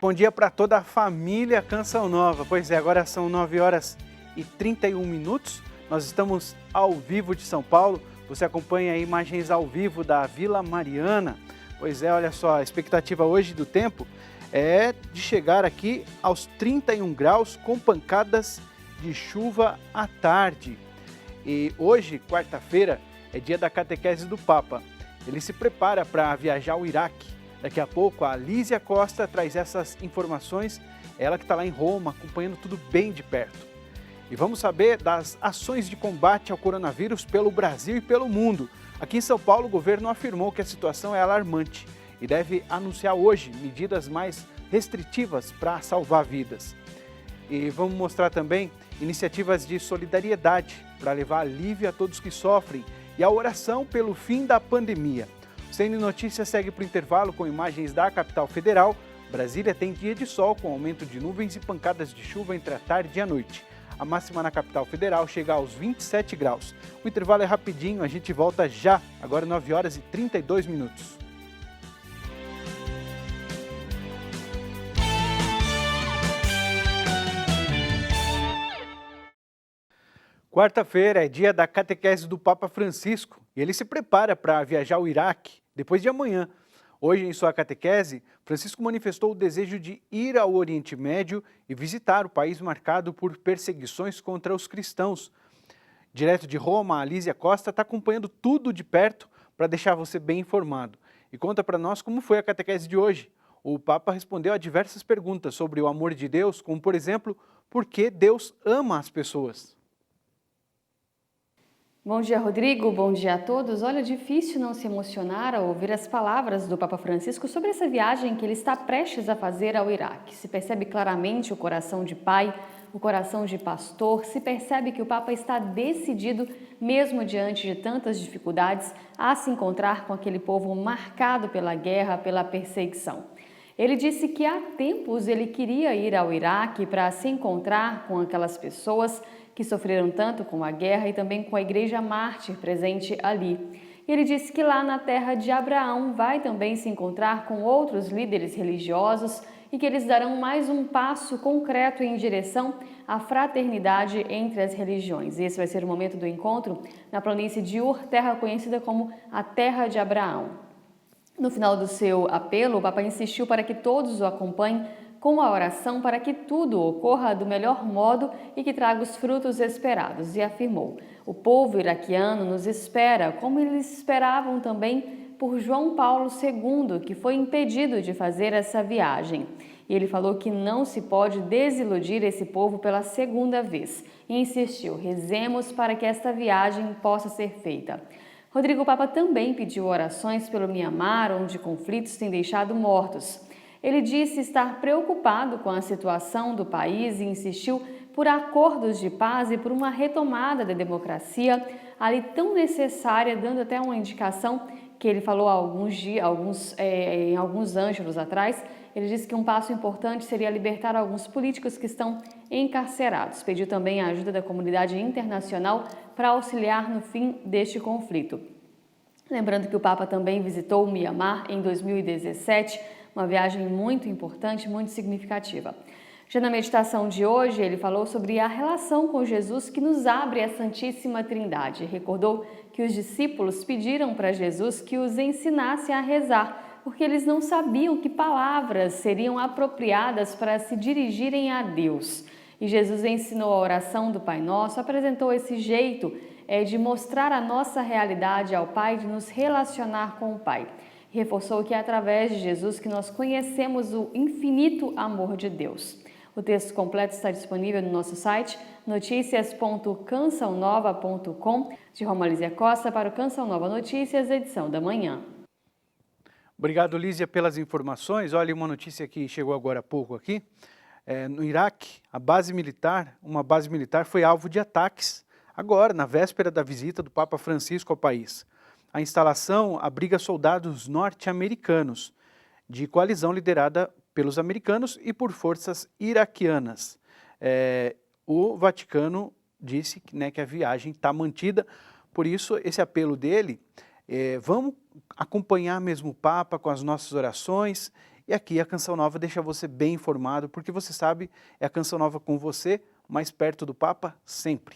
Bom dia para toda a família Canção Nova. Pois é, agora são 9 horas e 31 minutos. Nós estamos ao vivo de São Paulo. Você acompanha imagens ao vivo da Vila Mariana. Pois é, olha só, a expectativa hoje do tempo é de chegar aqui aos 31 graus com pancadas de chuva à tarde. E hoje, quarta-feira, é dia da catequese do Papa. Ele se prepara para viajar ao Iraque. Daqui a pouco a Lísia Costa traz essas informações, ela que está lá em Roma, acompanhando tudo bem de perto. E vamos saber das ações de combate ao coronavírus pelo Brasil e pelo mundo. Aqui em São Paulo, o governo afirmou que a situação é alarmante e deve anunciar hoje medidas mais restritivas para salvar vidas. E vamos mostrar também iniciativas de solidariedade para levar alívio a todos que sofrem e a oração pelo fim da pandemia. O CN Notícias segue para o intervalo com imagens da capital federal. Brasília tem dia de sol com aumento de nuvens e pancadas de chuva entre a tarde e a noite. A máxima na capital federal chega aos 27 graus. O intervalo é rapidinho, a gente volta já, agora 9 horas e 32 minutos. Quarta-feira é dia da catequese do Papa Francisco e ele se prepara para viajar ao Iraque depois de amanhã. Hoje, em sua catequese, Francisco manifestou o desejo de ir ao Oriente Médio e visitar o país marcado por perseguições contra os cristãos. Direto de Roma, a Lísia Costa está acompanhando tudo de perto para deixar você bem informado. E conta para nós como foi a catequese de hoje. O Papa respondeu a diversas perguntas sobre o amor de Deus, como, por exemplo, por que Deus ama as pessoas. Bom dia, Rodrigo. Bom dia a todos. Olha, difícil não se emocionar ao ouvir as palavras do Papa Francisco sobre essa viagem que ele está prestes a fazer ao Iraque. Se percebe claramente o coração de pai, o coração de pastor, se percebe que o Papa está decidido, mesmo diante de tantas dificuldades, a se encontrar com aquele povo marcado pela guerra, pela perseguição. Ele disse que há tempos ele queria ir ao Iraque para se encontrar com aquelas pessoas que sofreram tanto com a guerra e também com a igreja mártir presente ali. Ele disse que lá na terra de Abraão vai também se encontrar com outros líderes religiosos e que eles darão mais um passo concreto em direção à fraternidade entre as religiões. Esse vai ser o momento do encontro na planície de Ur, terra conhecida como a Terra de Abraão. No final do seu apelo, o Papa insistiu para que todos o acompanhem com a oração para que tudo ocorra do melhor modo e que traga os frutos esperados, e afirmou: o povo iraquiano nos espera, como eles esperavam também por João Paulo II, que foi impedido de fazer essa viagem. E ele falou que não se pode desiludir esse povo pela segunda vez, e insistiu: rezemos para que esta viagem possa ser feita. Rodrigo, Papa também pediu orações pelo Mianmar, onde conflitos têm deixado mortos. Ele disse estar preocupado com a situação do país e insistiu por acordos de paz e por uma retomada da democracia ali tão necessária, dando até uma indicação que ele falou há em alguns ângelos atrás. Ele disse que um passo importante seria libertar alguns políticos que estão encarcerados. Pediu também a ajuda da comunidade internacional para auxiliar no fim deste conflito. Lembrando que o Papa também visitou o Mianmar em 2017, uma viagem muito importante, muito significativa. Já na meditação de hoje, ele falou sobre a relação com Jesus que nos abre a Santíssima Trindade. Recordou que os discípulos pediram para Jesus que os ensinasse a rezar, porque eles não sabiam que palavras seriam apropriadas para se dirigirem a Deus. E Jesus ensinou a oração do Pai Nosso, apresentou esse jeito de mostrar a nossa realidade ao Pai, de nos relacionar com o Pai. Reforçou que é através de Jesus que nós conhecemos o infinito amor de Deus. O texto completo está disponível no nosso site noticias.cançãonova.com. De Roma, Lísia Costa para o Canção Nova Notícias, edição da manhã. Obrigado, Lísia, pelas informações. Olha, uma notícia que chegou agora há pouco aqui. No Iraque, uma base militar foi alvo de ataques agora, na véspera da visita do Papa Francisco ao país. A instalação abriga soldados norte-americanos, de coalizão liderada pelos americanos e por forças iraquianas. O Vaticano disse que a viagem está mantida, por isso esse apelo dele, vamos acompanhar mesmo o Papa com as nossas orações E aqui a Canção Nova deixa você bem informado, porque você sabe, é a Canção Nova com você, mais perto do Papa, sempre.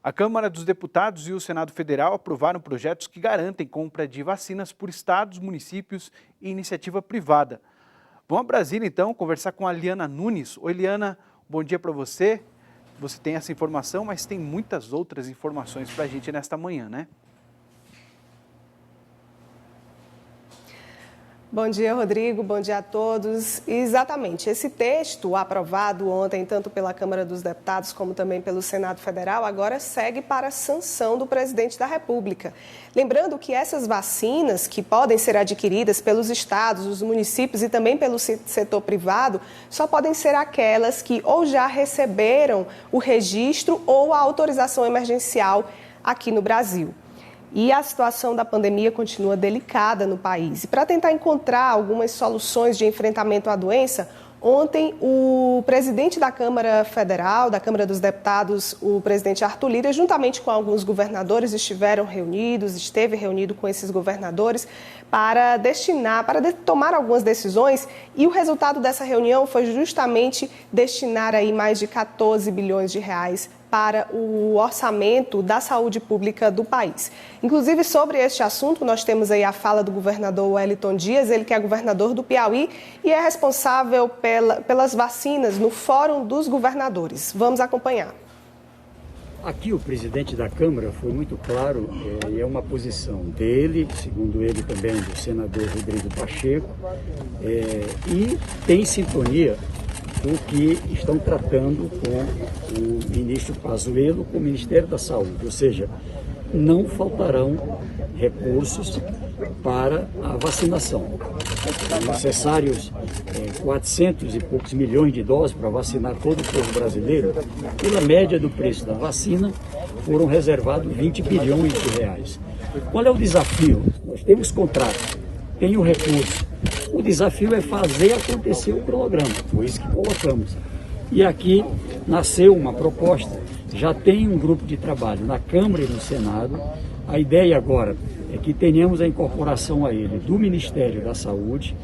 A Câmara dos Deputados e o Senado Federal aprovaram projetos que garantem compra de vacinas por estados, municípios e iniciativa privada. Vamos a Brasília, então, conversar com a Liana Nunes. Oi, Liana, bom dia para você. Você tem essa informação, mas tem muitas outras informações para a gente nesta manhã, né? Bom dia, Rodrigo. Bom dia a todos. Exatamente, esse texto aprovado ontem, tanto pela Câmara dos Deputados como também pelo Senado Federal, agora segue para a sanção do presidente da República. Lembrando que essas vacinas que podem ser adquiridas pelos estados, os municípios e também pelo setor privado, só podem ser aquelas que ou já receberam o registro ou a autorização emergencial aqui no Brasil. E a situação da pandemia continua delicada no país. E para tentar encontrar algumas soluções de enfrentamento à doença, ontem o presidente da Câmara Federal, da Câmara dos Deputados, o presidente Arthur Lira, juntamente com alguns governadores, esteve reunido com esses governadores para tomar algumas decisões. E o resultado dessa reunião foi justamente destinar aí mais de 14 bilhões de reais para o orçamento da saúde pública do país. Inclusive, sobre este assunto, nós temos aí a fala do governador Wellington Dias, ele que é governador do Piauí e é responsável pelas vacinas no Fórum dos Governadores. Vamos acompanhar. Aqui o presidente da Câmara foi muito claro, e é uma posição dele, segundo ele também, do senador Rodrigo Pacheco, e tem sintonia o que estão tratando com o ministro Pazuello, com o Ministério da Saúde, ou seja, não faltarão recursos para a vacinação. São necessários 400 e poucos milhões de doses para vacinar todo o povo brasileiro. Pela média do preço da vacina, foram reservados 20 bilhões de reais. Qual é o desafio? Nós temos contrato, tem o recurso. O desafio é fazer acontecer o cronograma, foi isso que colocamos. E aqui nasceu uma proposta, já tem um grupo de trabalho na Câmara e no Senado. A ideia agora é que tenhamos a incorporação a ele do Ministério da Saúde,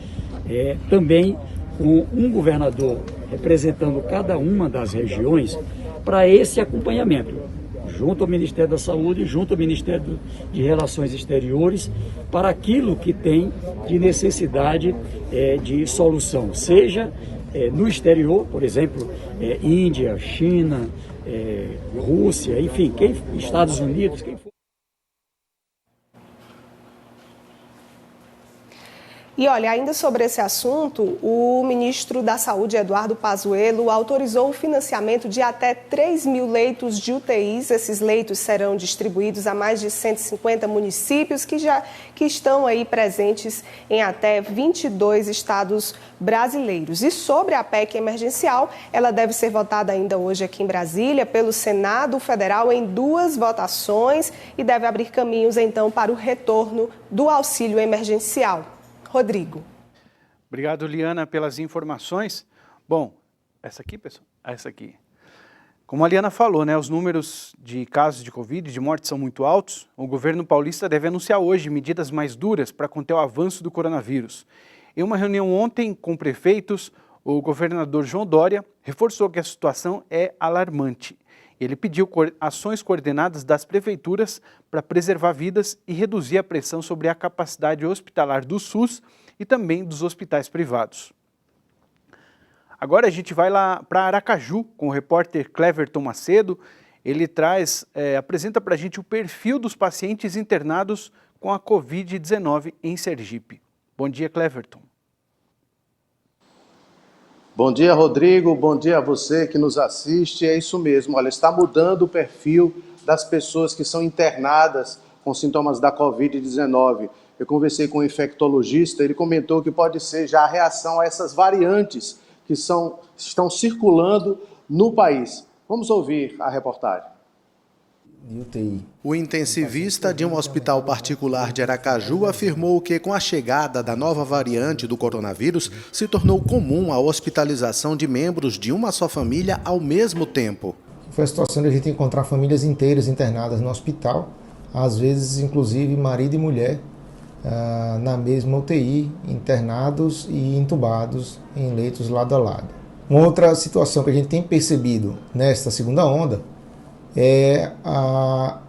também com um governador representando cada uma das regiões para esse acompanhamento, junto ao Ministério da Saúde, junto ao Ministério de Relações Exteriores, para aquilo que tem de necessidade de solução, seja no exterior, por exemplo, Índia, China, Rússia, enfim, Estados Unidos, quem for. E olha, ainda sobre esse assunto, o ministro da Saúde, Eduardo Pazuello, autorizou o financiamento de até 3 mil leitos de UTIs. Esses leitos serão distribuídos a mais de 150 municípios que estão aí presentes em até 22 estados brasileiros. E sobre a PEC emergencial, ela deve ser votada ainda hoje aqui em Brasília pelo Senado Federal em 2 votações e deve abrir caminhos então para o retorno do auxílio emergencial. Rodrigo. Obrigado, Liana, pelas informações. Bom, essa aqui, pessoal? Essa aqui. Como a Liana falou, né, os números de casos de Covid e de mortes são muito altos. O governo paulista deve anunciar hoje medidas mais duras para conter o avanço do coronavírus. Em uma reunião ontem com prefeitos, o governador João Dória reforçou que a situação é alarmante. Ele pediu ações coordenadas das prefeituras para preservar vidas e reduzir a pressão sobre a capacidade hospitalar do SUS e também dos hospitais privados. Agora a gente vai lá para Aracaju com o repórter Cleverton Macedo. Ele apresenta para a gente o perfil dos pacientes internados com a Covid-19 em Sergipe. Bom dia, Cleverton. Bom dia, Rodrigo. Bom dia a você que nos assiste. É isso mesmo, olha, está mudando o perfil das pessoas que são internadas com sintomas da Covid-19. Eu conversei com um infectologista, ele comentou que pode ser já a reação a essas variantes que estão circulando no país. Vamos ouvir a reportagem. O intensivista de um hospital particular de Aracaju afirmou que, com a chegada da nova variante do coronavírus, se tornou comum a hospitalização de membros de uma só família ao mesmo tempo. Foi a situação de a gente encontrar famílias inteiras internadas no hospital, às vezes, inclusive, marido e mulher, na mesma UTI, internados e entubados em leitos lado a lado. Uma outra situação que a gente tem percebido nesta segunda onda é a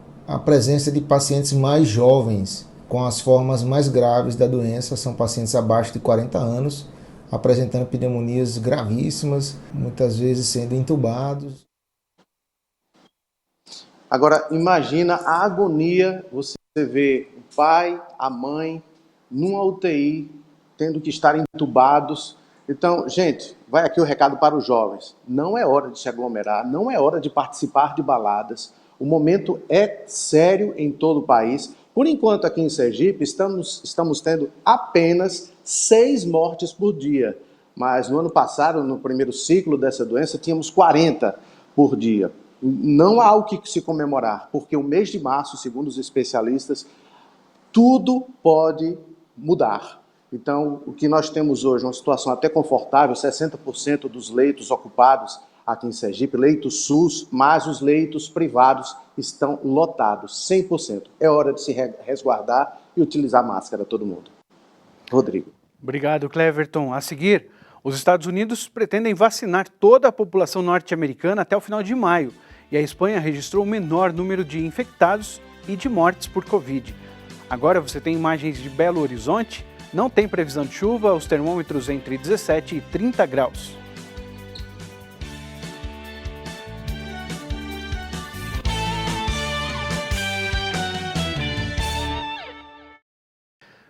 presença de pacientes mais jovens, com as formas mais graves da doença. São pacientes abaixo de 40 anos, apresentando pneumonias gravíssimas, muitas vezes sendo entubados. Agora, imagina a agonia, você vê o pai, a mãe, numa UTI, tendo que estar entubados. Então, gente, vai aqui o recado para os jovens. Não é hora de se aglomerar, não é hora de participar de baladas. O momento é sério em todo o país. Por enquanto, aqui em Sergipe, estamos tendo apenas 6 mortes por dia. Mas no ano passado, no primeiro ciclo dessa doença, tínhamos 40 por dia. Não há o que se comemorar, porque o mês de março, segundo os especialistas, tudo pode mudar. Então, o que nós temos hoje, uma situação até confortável, 60% dos leitos ocupados aqui em Sergipe, leitos SUS, mas os leitos privados estão lotados, 100%. É hora de se resguardar e utilizar máscara, todo mundo. Rodrigo. Obrigado, Cleverton. A seguir, os Estados Unidos pretendem vacinar toda a população norte-americana até o final de maio. E a Espanha registrou o menor número de infectados e de mortes por Covid. Agora você tem imagens de Belo Horizonte, não tem previsão de chuva, os termômetros entre 17 e 30 graus.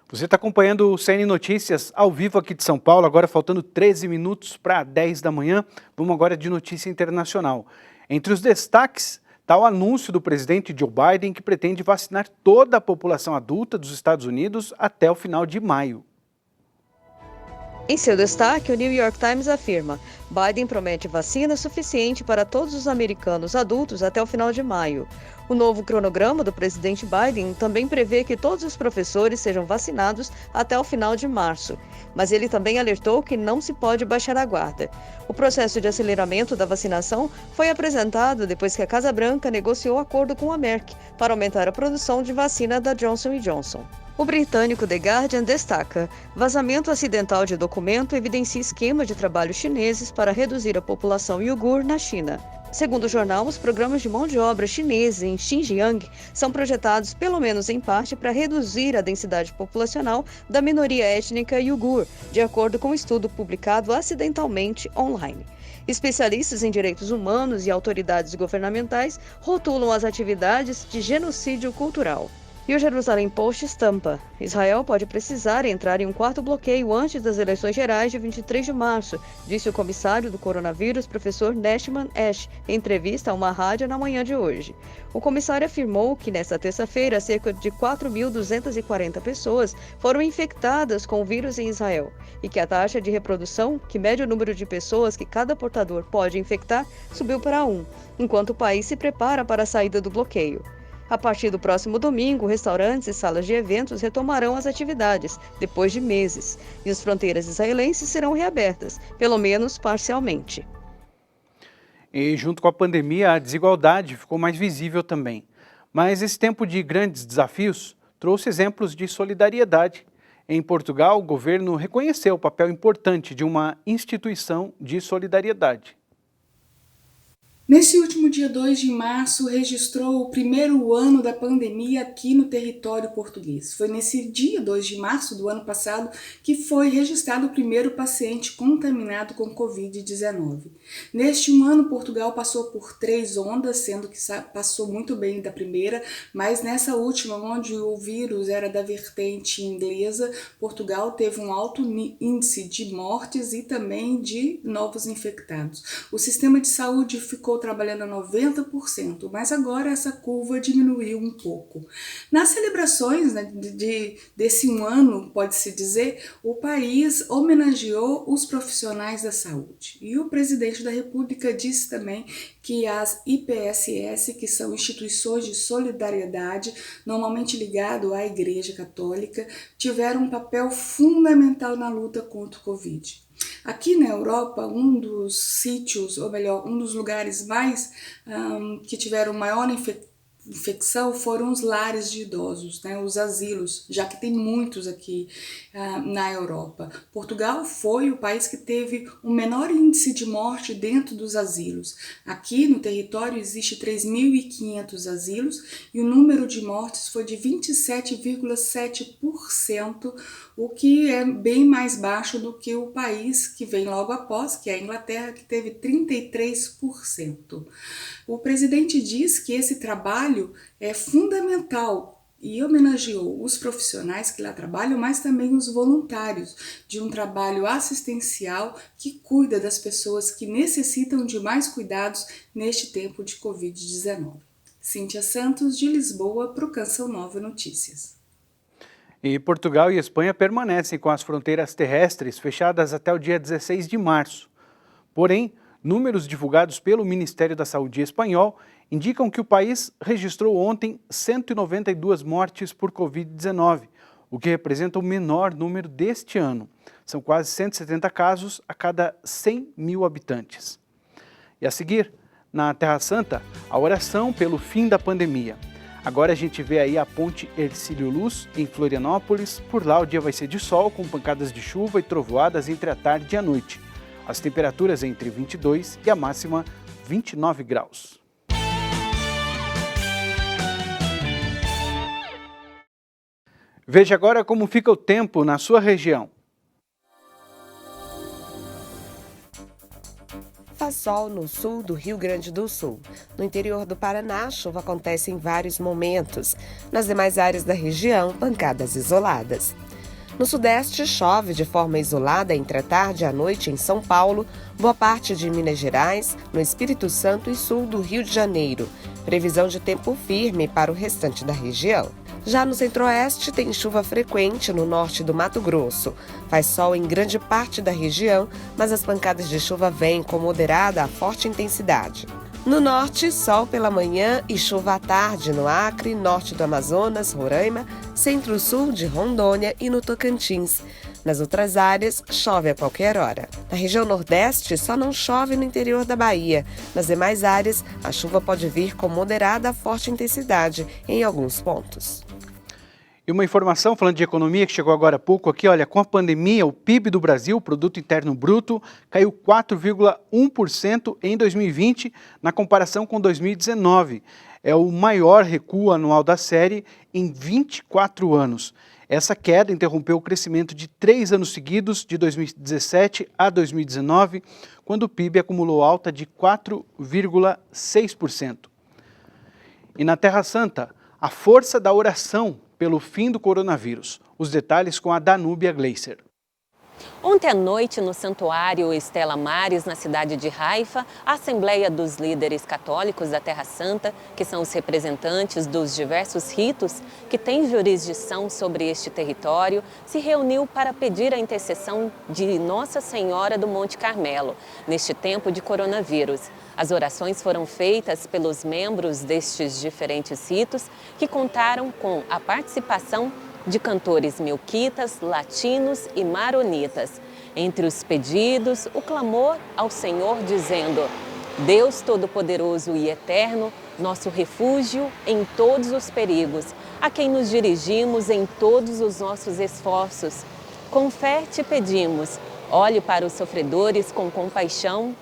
Você está acompanhando o CN Notícias ao vivo aqui de São Paulo, agora faltando 13 minutos para 10 da manhã. Vamos agora de notícia internacional. Entre os destaques está o anúncio do presidente Joe Biden, que pretende vacinar toda a população adulta dos Estados Unidos até o final de maio. Em seu destaque, o New York Times afirma: Biden promete vacina suficiente para todos os americanos adultos até o final de maio. O novo cronograma do presidente Biden também prevê que todos os professores sejam vacinados até o final de março, mas ele também alertou que não se pode baixar a guarda. O processo de aceleramento da vacinação foi apresentado depois que a Casa Branca negociou acordo com a Merck para aumentar a produção de vacina da Johnson & Johnson. O britânico The Guardian destaca: vazamento acidental de documento evidencia esquema de trabalho chineses para reduzir a população uigur na China. Segundo o jornal, os programas de mão de obra chineses em Xinjiang são projetados, pelo menos em parte, para reduzir a densidade populacional da minoria étnica uigur, de acordo com um estudo publicado acidentalmente online. Especialistas em direitos humanos e autoridades governamentais rotulam as atividades de genocídio cultural. E o Jerusalém Post estampa: Israel pode precisar entrar em um quarto bloqueio antes das eleições gerais de 23 de março, disse o comissário do coronavírus, professor Nashman Ash, em entrevista a uma rádio na manhã de hoje. O comissário afirmou que nesta terça-feira cerca de 4.240 pessoas foram infectadas com o vírus em Israel e que a taxa de reprodução, que mede o número de pessoas que cada portador pode infectar, subiu para 1, enquanto o país se prepara para a saída do bloqueio. A partir do próximo domingo, restaurantes e salas de eventos retomarão as atividades, depois de meses, e as fronteiras israelenses serão reabertas, pelo menos parcialmente. E junto com a pandemia, a desigualdade ficou mais visível também. Mas esse tempo de grandes desafios trouxe exemplos de solidariedade. Em Portugal, o governo reconheceu o papel importante de uma instituição de solidariedade. Nesse último dia 2 de março, registrou o primeiro ano da pandemia aqui no território português. Foi nesse dia 2 de março do ano passado que foi registrado o primeiro paciente contaminado com Covid-19. Neste ano, Portugal passou por 3 ondas, sendo que passou muito bem da primeira, mas nessa última, onde o vírus era da vertente inglesa, Portugal teve um alto índice de mortes e também de novos infectados. O sistema de saúde ficou trabalhando a 90%, mas agora essa curva diminuiu um pouco. Nas celebrações, né, desse ano, pode-se dizer, o país homenageou os profissionais da saúde. E o presidente da República disse também que as IPSS, que são instituições de solidariedade, normalmente ligado à Igreja Católica, tiveram um papel fundamental na luta contra o Covid. Aqui na Europa, um dos sítios, ou melhor, um dos lugares mais que tiveram maior infecção foram os lares de idosos, né, os asilos, já que tem muitos aqui na Europa. Portugal foi o país que teve o menor índice de morte dentro dos asilos. Aqui no território existe 3.500 asilos e o número de mortes foi de 27,7%, o que é bem mais baixo do que o país que vem logo após, que é a Inglaterra, que teve 33%. O presidente diz que esse trabalho é fundamental e homenageou os profissionais que lá trabalham, mas também os voluntários de um trabalho assistencial que cuida das pessoas que necessitam de mais cuidados neste tempo de Covid-19. Cíntia Santos, de Lisboa, para o Canção Nova Notícias. E Portugal e Espanha permanecem com as fronteiras terrestres fechadas até o dia 16 de março. Porém, números divulgados pelo Ministério da Saúde espanhol indicam que o país registrou ontem 192 mortes por Covid-19, o que representa o menor número deste ano. São quase 170 casos a cada 100 mil habitantes. E a seguir, na Terra Santa, a oração pelo fim da pandemia. Agora a gente vê aí a ponte Hercílio Luz, em Florianópolis. Por lá o dia vai ser de sol, com pancadas de chuva e trovoadas entre a tarde e a noite. As temperaturas entre 22 e a máxima 29 graus. Veja agora como fica o tempo na sua região. Faz sol no sul do Rio Grande do Sul. No interior do Paraná, a chuva acontece em vários momentos. Nas demais áreas da região, pancadas isoladas. No sudeste, chove de forma isolada entre a tarde e a noite em São Paulo, boa parte de Minas Gerais, no Espírito Santo e sul do Rio de Janeiro. Previsão de tempo firme para o restante da região. Já no centro-oeste, tem chuva frequente no norte do Mato Grosso. Faz sol em grande parte da região, mas as pancadas de chuva vêm com moderada a forte intensidade. No norte, sol pela manhã e chuva à tarde no Acre, norte do Amazonas, Roraima, centro-sul de Rondônia e no Tocantins. Nas outras áreas, chove a qualquer hora. Na região nordeste, só não chove no interior da Bahia. Nas demais áreas, a chuva pode vir com moderada a forte intensidade em alguns pontos. E uma informação falando de economia que chegou agora há pouco aqui, olha, com a pandemia, o PIB do Brasil, o Produto Interno Bruto, caiu 4,1% em 2020 na comparação com 2019. É o maior recuo anual da série em 24 anos. Essa queda interrompeu o crescimento de 3 anos seguidos, de 2017 a 2019, quando o PIB acumulou alta de 4,6%. E na Terra Santa, a força da oração pelo fim do coronavírus. Os detalhes com a Danúbia Gleiser. Ontem à noite, no Santuário Estela Maris, na cidade de Haifa, a Assembleia dos Líderes Católicos da Terra Santa, que são os representantes dos diversos ritos que têm jurisdição sobre este território, se reuniu para pedir a intercessão de Nossa Senhora do Monte Carmelo, neste tempo de coronavírus. As orações foram feitas pelos membros destes diferentes ritos, que contaram com a participação de cantores melquitas, latinos e maronitas. Entre os pedidos, o clamor ao Senhor dizendo: Deus Todo-Poderoso e Eterno, nosso refúgio em todos os perigos, a quem nos dirigimos em todos os nossos esforços. Com fé te pedimos, olhe para os sofredores com compaixão,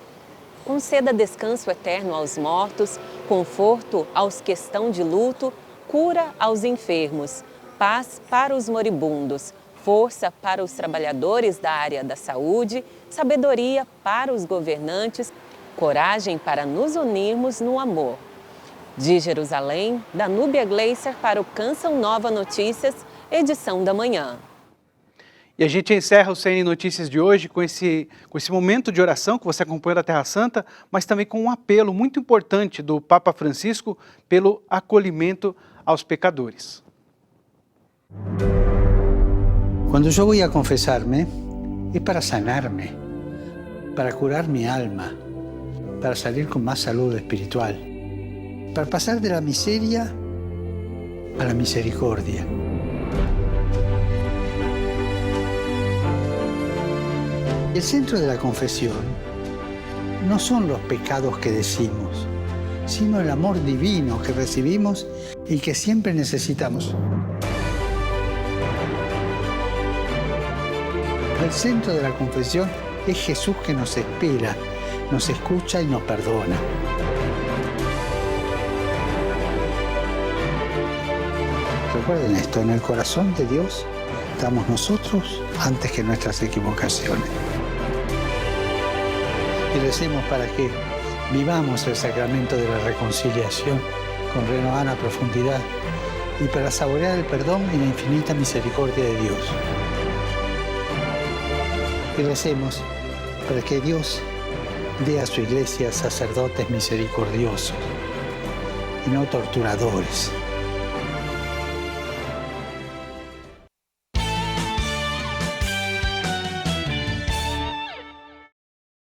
conceda descanso eterno aos mortos, conforto aos que estão de luto, cura aos enfermos, paz para os moribundos, força para os trabalhadores da área da saúde, sabedoria para os governantes, coragem para nos unirmos no amor. De Jerusalém, Danúbia Gleiser para o Canção Nova Notícias, edição da manhã. E a gente encerra o CN Notícias de hoje com esse momento de oração que você acompanhou da Terra Santa, mas também com um apelo muito importante do Papa Francisco pelo acolhimento aos pecadores. Quando eu vou a confessar-me, é para sanar-me, para curar minha alma, para sair com mais saúde espiritual, para passar da miséria à misericórdia. El centro de la confesión no son los pecados que decimos, sino el amor divino que recibimos y que siempre necesitamos. El centro de la confesión es Jesús, que nos espera, nos escucha y nos perdona. Recuerden esto, en el corazón de Dios estamos nosotros antes que nuestras equivocaciones. Y recemos para que vivamos el sacramento de la reconciliación con renovada profundidad y para saborear el perdón y la infinita misericordia de Dios. Y recemos para que Dios dé a su iglesia sacerdotes misericordiosos y no torturadores,